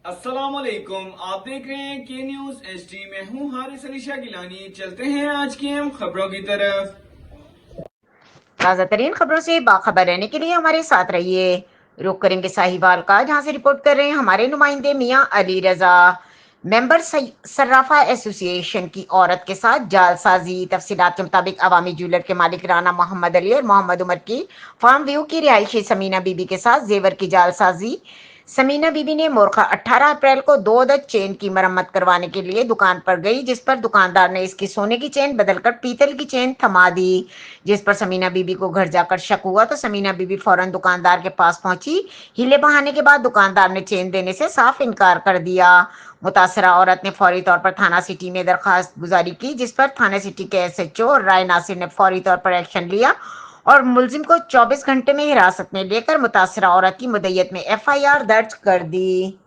अस्सलाम वालेकुम, आप देख रहे हैं के न्यूज एचडी। मैं हूं हारिस अली शाह गिलानी। चलते हैं आज की हम खबरों की तरफ। ताज़ा तरीन खबरों से बाखबर रहने के लिए हमारे साथ रहिए। रुख करेंगे साहिवाल का, जहां से रिपोर्ट कर रहे हैं हमारे नुमाइंदे मियां अली रजा। मेंबर सर्राफा एसोसिएशन की औरत के साथ जालसाजी। तफसीलात के मुताबिक अवामी ज्वेलर के मालिक राना मोहम्मद अली और मोहम्मद उमर की फार्म व्यू की रिहायशी समीना बीबी के साथ जेवर की जालसाजी। समीना बीबी ने मोरखा 18 अप्रैल को 2 अदद चेन की मरम्मत करवाने के लिए दुकान पर गई, जिस पर दुकानदार ने इसकी सोने की चेन बदलकर पीतल की चेन थमा दी। जिस पर समीना बीबी को घर जाकर शक हुआ तो समीना बीबी फौरन दुकानदार के पास पहुंची। हीले बहाने के बाद दुकानदार ने चेन देने से साफ इनकार कर दिया। मुतासरा औरत ने फौरी तौर पर थाना सिटी में दरखास्त गुजारी की, जिस पर थाना सिटी के एसएचओ और राय नासिर ने फौरी तौर पर एक्शन लिया और मुलजिम को 24 घंटे में हिरासत में लेकर मुतासरा औरत की मुद्दत में एफआईआर दर्ज कर दी।